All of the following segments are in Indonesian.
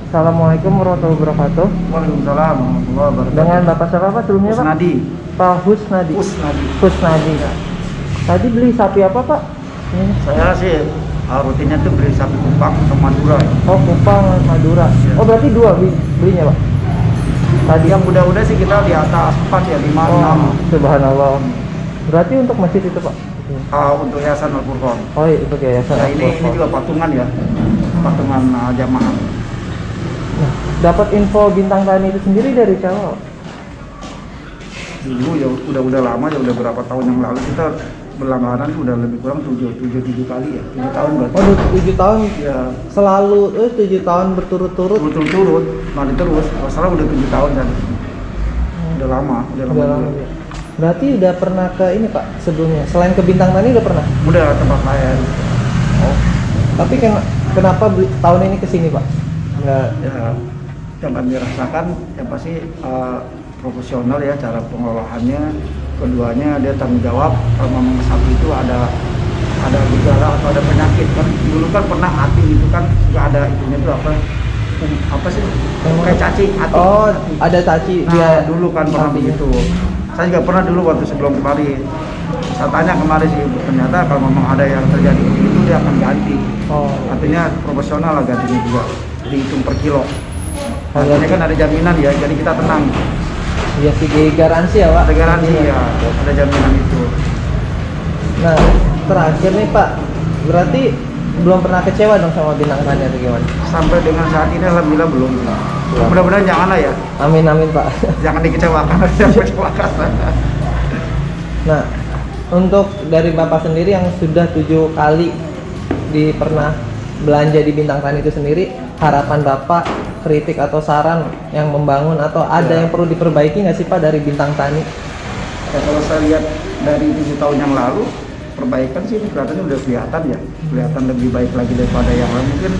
Assalamualaikum warahmatullahi wabarakatuh. Waalaikumsalam warahmatullahi wabarakatuh. Dengan Bapak siapa Pak sebelumnya Pak? Kusnadi. Pak Husnadi. Kusnadi. Husnadi. Tadi beli sapi apa Pak? Ini. Saya sih rutinnya tuh beli sapi Kupang atau Madura. Oh Kupang Madura. Ya. Oh berarti dua belinya Pak? Tadi Yang muda-muda sih kita di atas 4 ya, 5, oh, 6. subhanallah. Berarti untuk masjid itu Pak? Untuk Yayasan Al-Furqan. Oh iya itu yayasan. Nah, ini juga patungan ya. Patungan jamaah. Nah, dapat info bintang tani itu sendiri dari siapa? Dulu ya udah lama ya, udah berapa tahun yang lalu kita berlangganan udah lebih kurang 7 kali ya. 7 tahun berarti. Oh 7 tahun Ya, selalu 7 tahun berturut-turut. berturut-turut, mari terus. Masalah udah 7 tahun kan. Udah lama Udah juga. lama ya. Berarti udah pernah ke ini Pak sebelumnya? Selain ke bintang tani udah pernah? Udah tempat lain. Oh. Tapi kenapa tahun ini kesini Pak? Enggak. Ya, yang kami rasakan yang pasti profesional ya cara pengelolaannya. Keduanya dia tanggung jawab. Kalau memang sapi itu ada gejala atau ada penyakit kan, dulu kan pernah hati itu kan nggak ada itunya tuh apa sih kayak cacing hati. Oh ada caci Nah, dia dulu kan pernah sapinya. begitu. Saya juga pernah dulu waktu sebelum kemarin. Saya tanya kemarin sih, ternyata kalau memang ada yang terjadi itu dia akan ganti. Oh. Artinya profesional lah gantinya juga, dihitung per kilo. Oh, Artinya iya. kan ada jaminan ya, jadi kita tenang. Iya sih garansi ya Pak. Ada garansi ya, ada jaminan itu. Nah terakhir nih Pak, berarti belum pernah kecewa dong sama bintang tani atau gimana? Sampai dengan saat ini alhamdulillah belum. Mudah-mudahan jangan lah ya, Amin amin Pak. jangan dikecewakan, jangan kecewakan. Nah untuk dari Bapak sendiri yang sudah 7 kali pernah belanja di bintang tani itu sendiri, harapan Bapak, kritik atau saran yang membangun atau ada Ya. yang perlu diperbaiki nggak sih Pak dari bintang tani? Ya, kalau saya lihat dari 7 tahun yang lalu, perbaikan sih kelihatannya udah kelihatan ya, kelihatan lebih baik lagi daripada yang lalu. Mungkin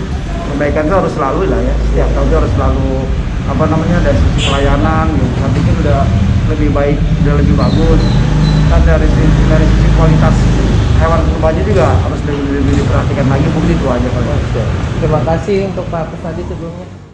perbaikan itu harus selalu lah ya, setiap tahun itu harus selalu dari sisi pelayanan, gitu. Saya pikir udah lebih baik, udah lebih bagus. Dan dari sisi kualitas hewan kurbannya juga harus lebih diperhatikan lagi. Mungkin itu aja kalau. Terima kasih untuk Pak Kusnadi sebelumnya.